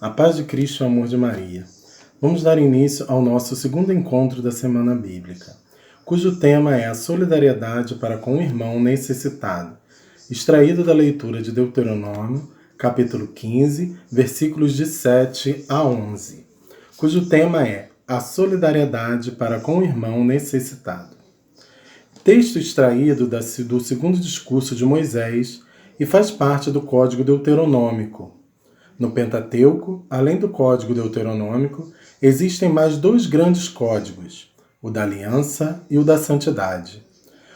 A paz de Cristo e o amor de Maria. Vamos dar início ao nosso segundo encontro da Semana Bíblica, cujo tema é a solidariedade para com o irmão necessitado, extraído da leitura de Deuteronômio, capítulo 15, versículos de 7 a 11, cujo tema é a solidariedade para com o irmão necessitado. Texto extraído do segundo discurso de Moisés e faz parte do Código Deuteronômico. No Pentateuco, além do Código Deuteronômico, existem mais dois grandes códigos, o da Aliança e o da Santidade.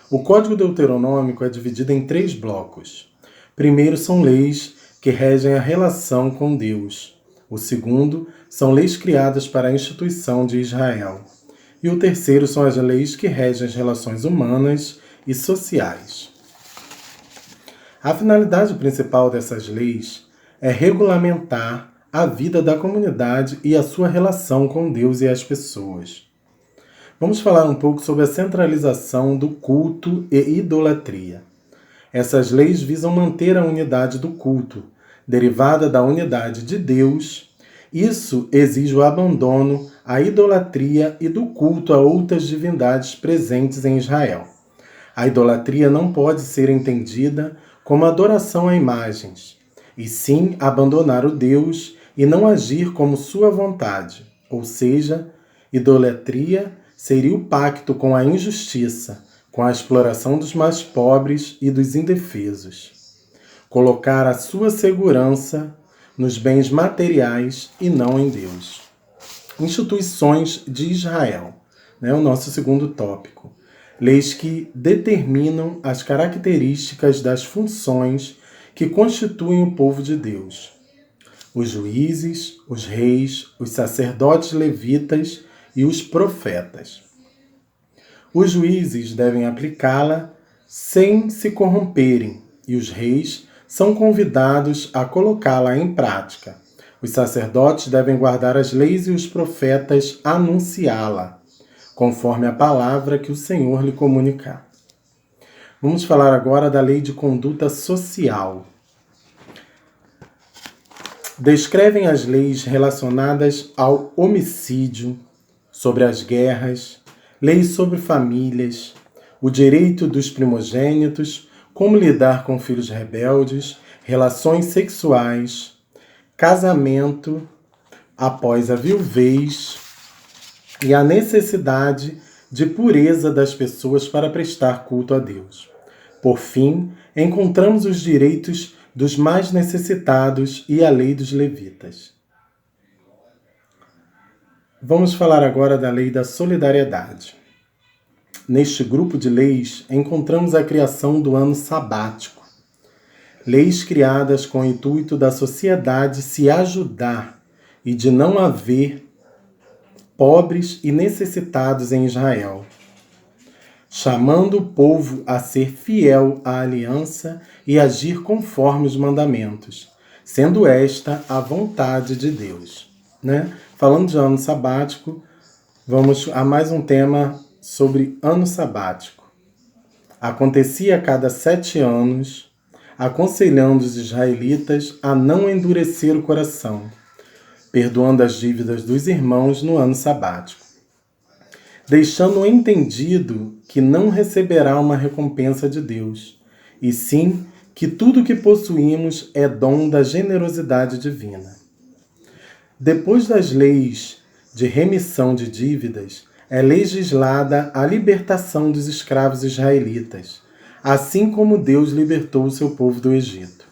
O Código Deuteronômico é dividido em 3 blocos. Primeiro são leis que regem a relação com Deus. O segundo são leis criadas para a instituição de Israel. E o terceiro são as leis que regem as relações humanas e sociais. A finalidade principal dessas leis é regulamentar a vida da comunidade e a sua relação com Deus e as pessoas. Vamos falar um pouco sobre a centralização do culto e idolatria. Essas leis visam manter a unidade do culto, derivada da unidade de Deus. Isso exige o abandono à idolatria e do culto a outras divindades presentes em Israel. A idolatria não pode ser entendida como adoração a imagens, e sim abandonar o Deus e não agir como sua vontade. Ou seja, idolatria seria o pacto com a injustiça, com a exploração dos mais pobres e dos indefesos. Colocar a sua segurança nos bens materiais e não em Deus. Instituições de Israel, o nosso segundo tópico. Leis que determinam as características das funções que constituem o povo de Deus. Os juízes, os reis, os sacerdotes levitas e os profetas. Os juízes devem aplicá-la sem se corromperem, e os reis são convidados a colocá-la em prática. Os sacerdotes devem guardar as leis e os profetas anunciá-la, conforme a palavra que o Senhor lhe comunicar. Vamos falar agora da lei de conduta social. Descrevem as leis relacionadas ao homicídio, sobre as guerras, leis sobre famílias, o direito dos primogênitos, como lidar com filhos rebeldes, relações sexuais, casamento após a viuvez e a necessidade de pureza das pessoas para prestar culto a Deus. Por fim, encontramos os direitos dos mais necessitados e a lei dos levitas. Vamos falar agora da lei da solidariedade. Neste grupo de leis, encontramos a criação do ano sabático. Leis criadas com o intuito da sociedade se ajudar e de não haver pobres e necessitados em Israel, chamando o povo a ser fiel à aliança e agir conforme os mandamentos, sendo esta a vontade de Deus. Falando de ano sabático, vamos a mais um tema sobre ano sabático. Acontecia a cada 7 anos, aconselhando os israelitas a não endurecer o coração, perdoando as dívidas dos irmãos no ano sabático, deixando entendido que não receberá uma recompensa de Deus, e sim que tudo que possuímos é dom da generosidade divina. Depois das leis de remissão de dívidas, é legislada a libertação dos escravos israelitas, assim como Deus libertou o seu povo do Egito.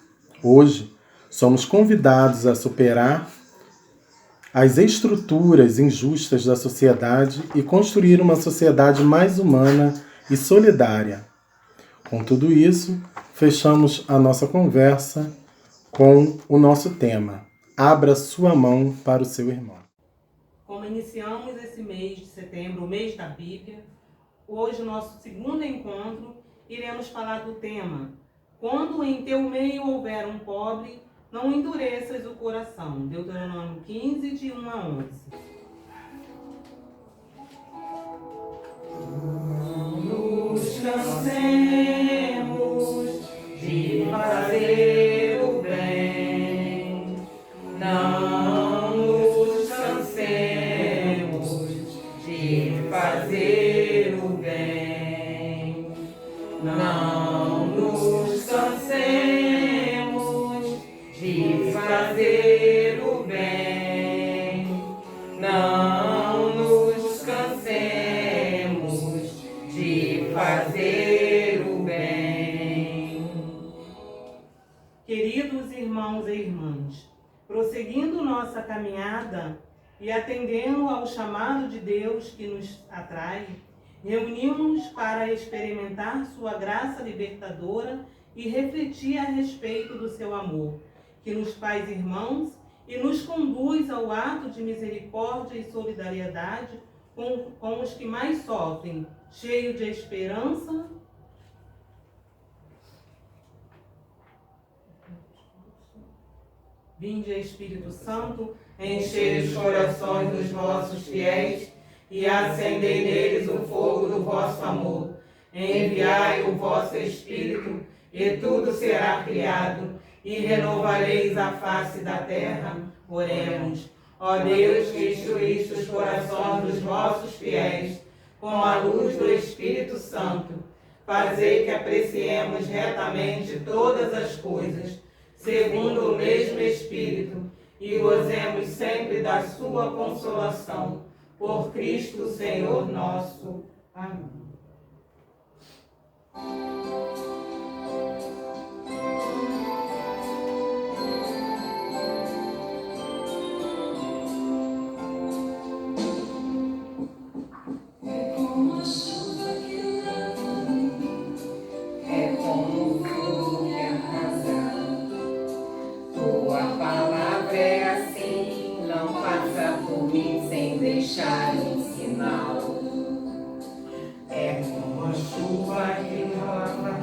Hoje, somos convidados a superar as estruturas injustas da sociedade e construir uma sociedade mais humana e solidária. Com tudo isso, fechamos a nossa conversa com o nosso tema. Abra sua mão para o seu irmão. Como iniciamos esse mês de setembro, o mês da Bíblia, hoje, nosso segundo encontro, iremos falar do tema: quando em teu meio houver um pobre, não endureças o coração. Deuteronômio 15, de 1 a 11. Nos cansemos de fazer o bem, não caminhada e atendendo ao chamado de Deus que nos atrai, reunimos-nos para experimentar sua graça libertadora e refletir a respeito do seu amor, que nos faz irmãos e nos conduz ao ato de misericórdia e solidariedade com os que mais sofrem, cheio de esperança. Vinde, Espírito Santo, enchei os corações dos vossos fiéis e acendei neles o fogo do vosso amor. Enviai o vosso Espírito e tudo será criado e renovareis a face da terra. Oremos. Ó Deus, que instruíste os corações dos vossos fiéis com a luz do Espírito Santo, fazei que apreciemos retamente todas as coisas, segundo o mesmo Espírito, e gozemos sempre da sua consolação. Por Cristo, Senhor nosso. Amém. Deixar um sinal. É como a chuva que rola,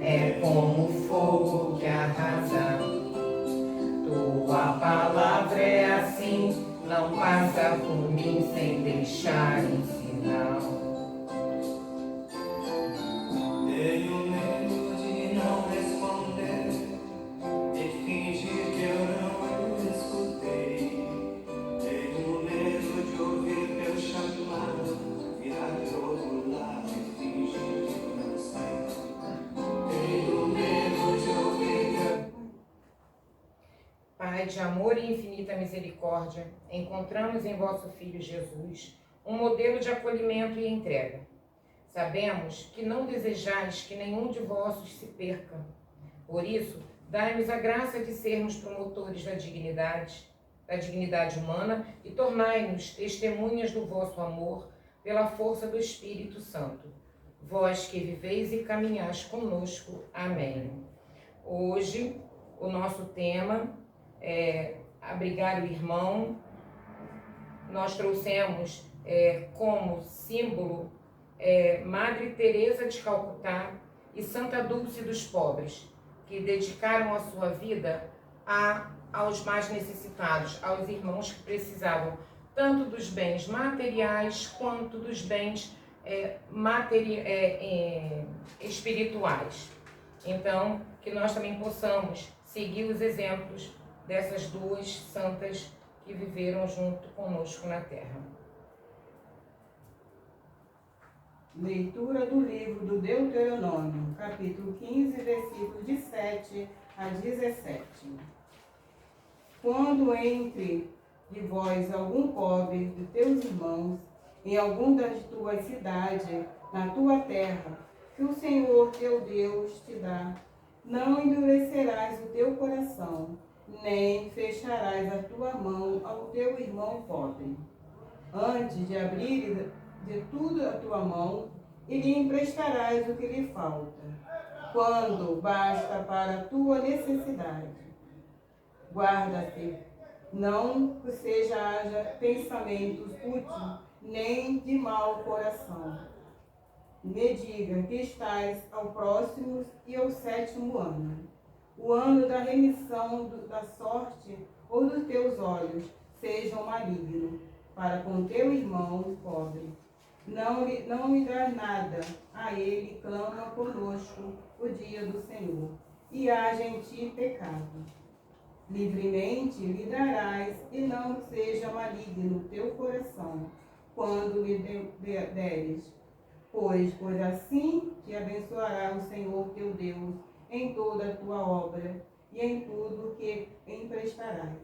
é como o fogo que arrasa. Tua palavra é assim, não passa por mim sem deixar um sinal. Tenho medo de não responder e fingir que eu não escutei. Tenho medo de ouvir meu chamado, virar pro outro lado e fingir que eu não sei. Tenho medo de ouvir. Pai de amor e infinita misericórdia, encontramos em vosso Filho Jesus um modelo de acolhimento e entrega. Sabemos que não desejais que nenhum de vossos se perca. Por isso, dai-nos a graça de sermos promotores da dignidade humana e tornai-nos testemunhas do vosso amor pela força do Espírito Santo. Vós que viveis e caminhais conosco. Amém. Hoje, o nosso tema é abrigar o irmão. Nós trouxemos como símbolo Madre Teresa de Calcutá e Santa Dulce dos Pobres, que dedicaram a sua vida aos mais necessitados, aos irmãos que precisavam tanto dos bens materiais quanto dos bens espirituais. Então, que nós também possamos seguir os exemplos dessas duas santas que viveram junto conosco na Terra. Leitura do livro do Deuteronômio, capítulo 15, versículos de 7 a 17. Quando entre de vós algum pobre de teus irmãos, em algum das tuas cidades, na tua terra, que o Senhor teu Deus te dá, não endurecerás o teu coração, nem fecharás a tua mão ao teu irmão pobre. Antes de abrir de tudo a tua mão, e lhe emprestarás o que lhe falta, quando basta para a tua necessidade. Guarda-te, não seja haja pensamentos úteis, nem de mau coração. Me diga que estás ao próximo e ao 7º ano, o ano da remissão da sorte ou dos teus olhos sejam malignos, para com teu irmão pobre. Não lhe dás nada, a ele clama conosco o dia do Senhor, e haja em ti pecado. Livremente lhe darás, e não seja maligno teu coração, quando lhe deres. Pois assim te abençoará o Senhor teu Deus em toda a tua obra, e em tudo que emprestarás.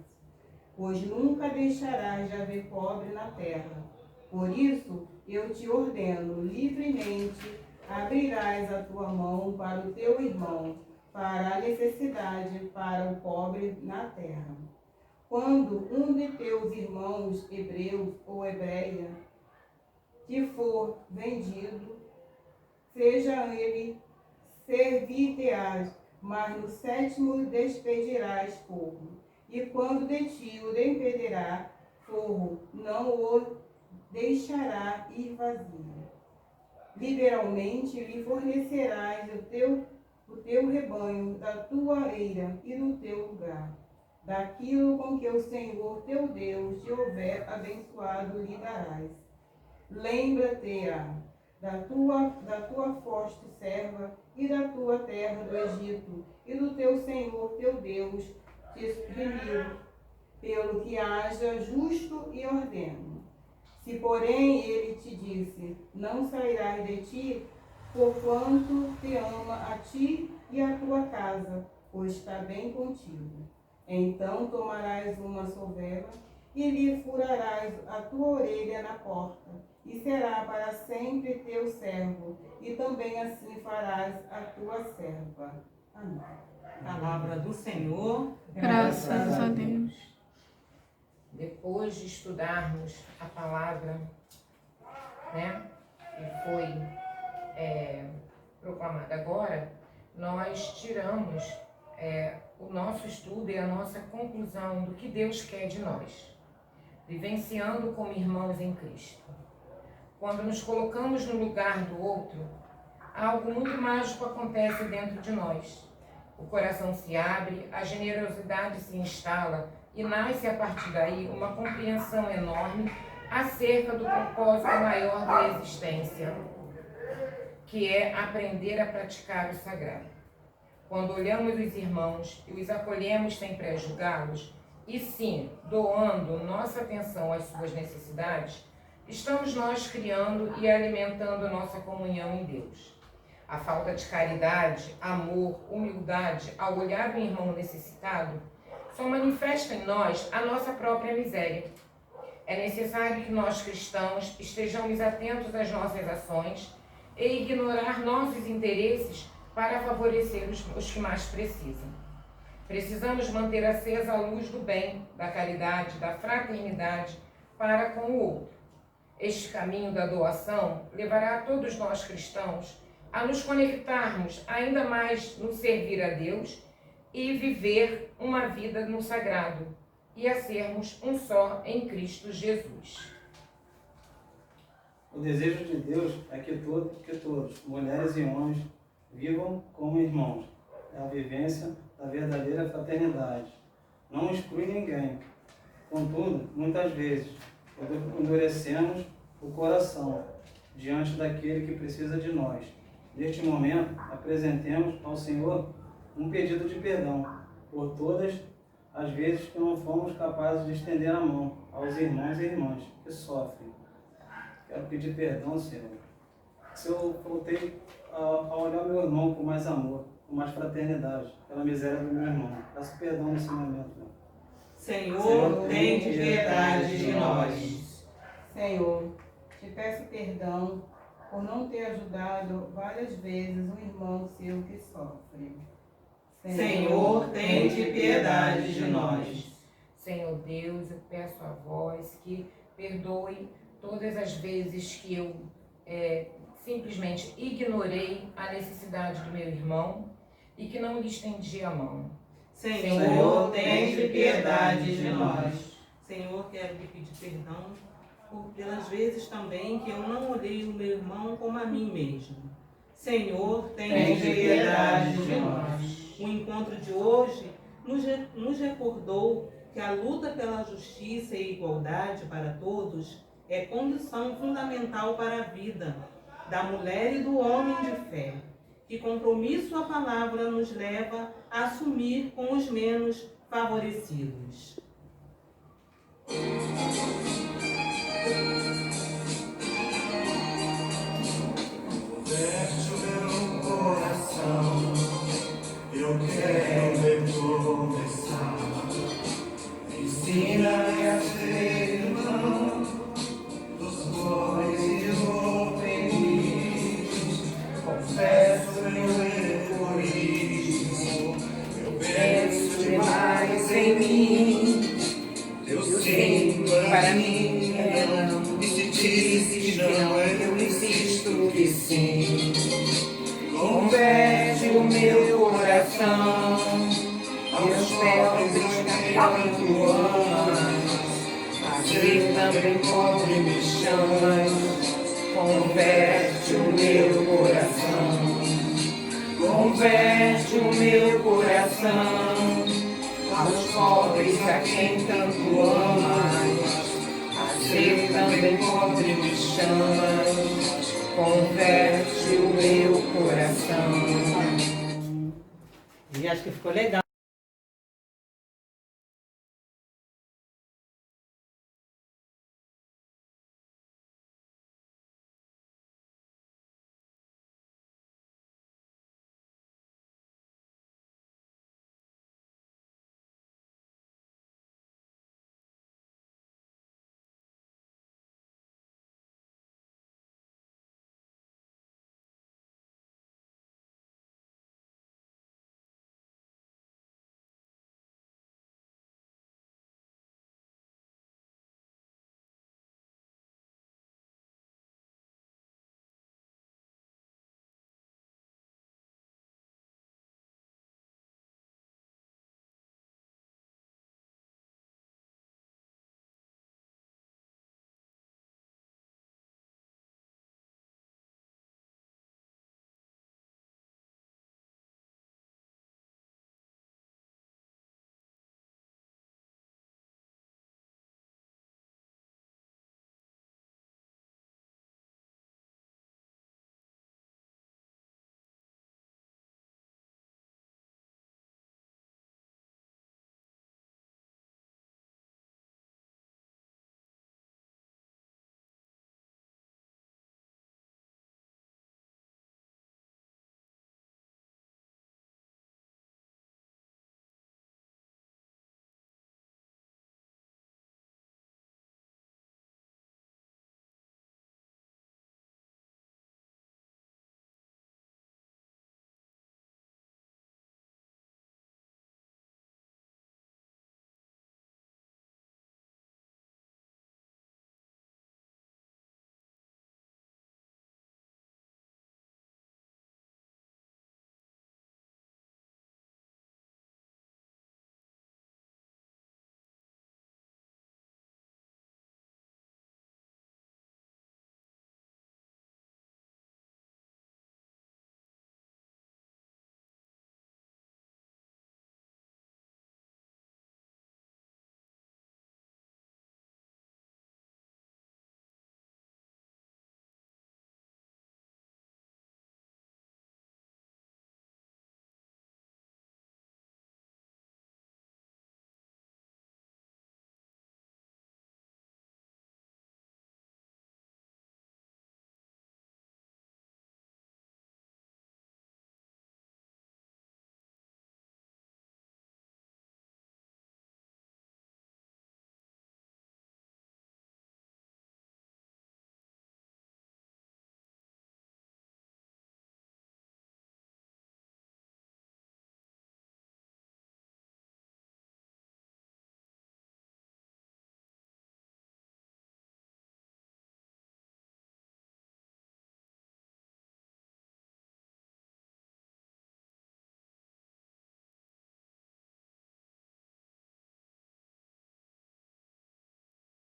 Pois nunca deixarás de haver pobre na terra. Por isso, eu te ordeno, livremente abrirás a tua mão para o teu irmão, para a necessidade, para o pobre na terra. quando um de teus irmãos hebreus ou hebreia que for vendido, seja ele servir-te-ás, mas no 7º despedirás forro. E quando de ti o despedirá forro, não o deixará ir vazio. Liberalmente lhe fornecerás o teu rebanho da tua eira e do teu lugar. Daquilo com que o Senhor teu Deus te houver abençoado lhe darás. Lembra-te-á da tua foste serva e da tua terra do Egito, e do teu Senhor teu Deus te remiu, pelo que haja justo e ordeno. Se, porém, ele te disse, não sairás de ti, porquanto te ama a ti e a tua casa, pois está bem contigo. Então tomarás uma sovela e lhe furarás a tua orelha na porta, e será para sempre teu servo, e também assim farás a tua serva. Amém. Palavra do Senhor. Graças a Deus. Depois de estudarmos a palavra, né, que foi proclamada agora, nós tiramos o nosso estudo e a nossa conclusão do que Deus quer de nós, vivenciando como irmãos em Cristo. Quando nos colocamos no lugar do outro, algo muito mágico acontece dentro de nós. O coração se abre, a generosidade se instala e nasce a partir daí uma compreensão enorme acerca do propósito maior da existência, que é aprender a praticar o sagrado. Quando olhamos os irmãos e os acolhemos sem pré-julgá-los, e sim, doando nossa atenção às suas necessidades, estamos nós criando e alimentando nossa comunhão em Deus. A falta de caridade, amor, humildade ao olhar o irmão necessitado só manifesta em nós a nossa própria miséria. É necessário que nós cristãos estejamos atentos às nossas ações e ignorar nossos interesses para favorecer os que mais precisam. Precisamos manter acesa a luz do bem, da caridade, da fraternidade para com o outro. Este caminho da doação levará a todos nós cristãos a nos conectarmos ainda mais no servir a Deus e viver uma vida no sagrado, e a sermos um só em Cristo Jesus. O desejo de Deus é que todos, mulheres e homens, vivam como irmãos. É a vivência da verdadeira fraternidade. Não exclui ninguém. Contudo, muitas vezes, endurecemos o coração diante daquele que precisa de nós. Neste momento, apresentemos ao Senhor um pedido de perdão por todas as vezes que não fomos capazes de estender a mão aos irmãos e irmãs que sofrem. Quero pedir perdão, Senhor, se eu voltei a olhar meu irmão com mais amor, com mais fraternidade, pela miséria do meu irmão. Peço perdão nesse momento, meu. Senhor, tem piedade de nós. Senhor, te peço perdão por não ter ajudado várias vezes um irmão seu que sofre. Senhor, tem piedade de nós. Senhor Deus, eu peço a vós que perdoe todas as vezes que eu simplesmente ignorei a necessidade do meu irmão e que não lhe estendi a mão. Senhor, tem piedade de nós. Senhor, quero lhe pedir perdão pelas vezes também que eu não olhei o meu irmão como a mim mesmo. Senhor, tem piedade de nós. O encontro de hoje nos recordou que a luta pela justiça e igualdade para todos é condição fundamental para a vida da mulher e do homem de fé. Que compromisso a palavra nos leva a assumir com os menos favorecidos. Veste o meu coração, eu quero recomeçar. Ensina-me a ser irmão dos pobres e oprimidos. Confesso meu egoísmo, eu penso demais em mim. dizes não, eu insisto que sim. Converte o meu coração aos pobres que tanto amas. Assim também pobre me chamas. Converte o meu coração. Converte o meu coração aos pobres a quem tanto amas. Assim também pobre me chamas. Converte o meu coração. E acho que ficou legal.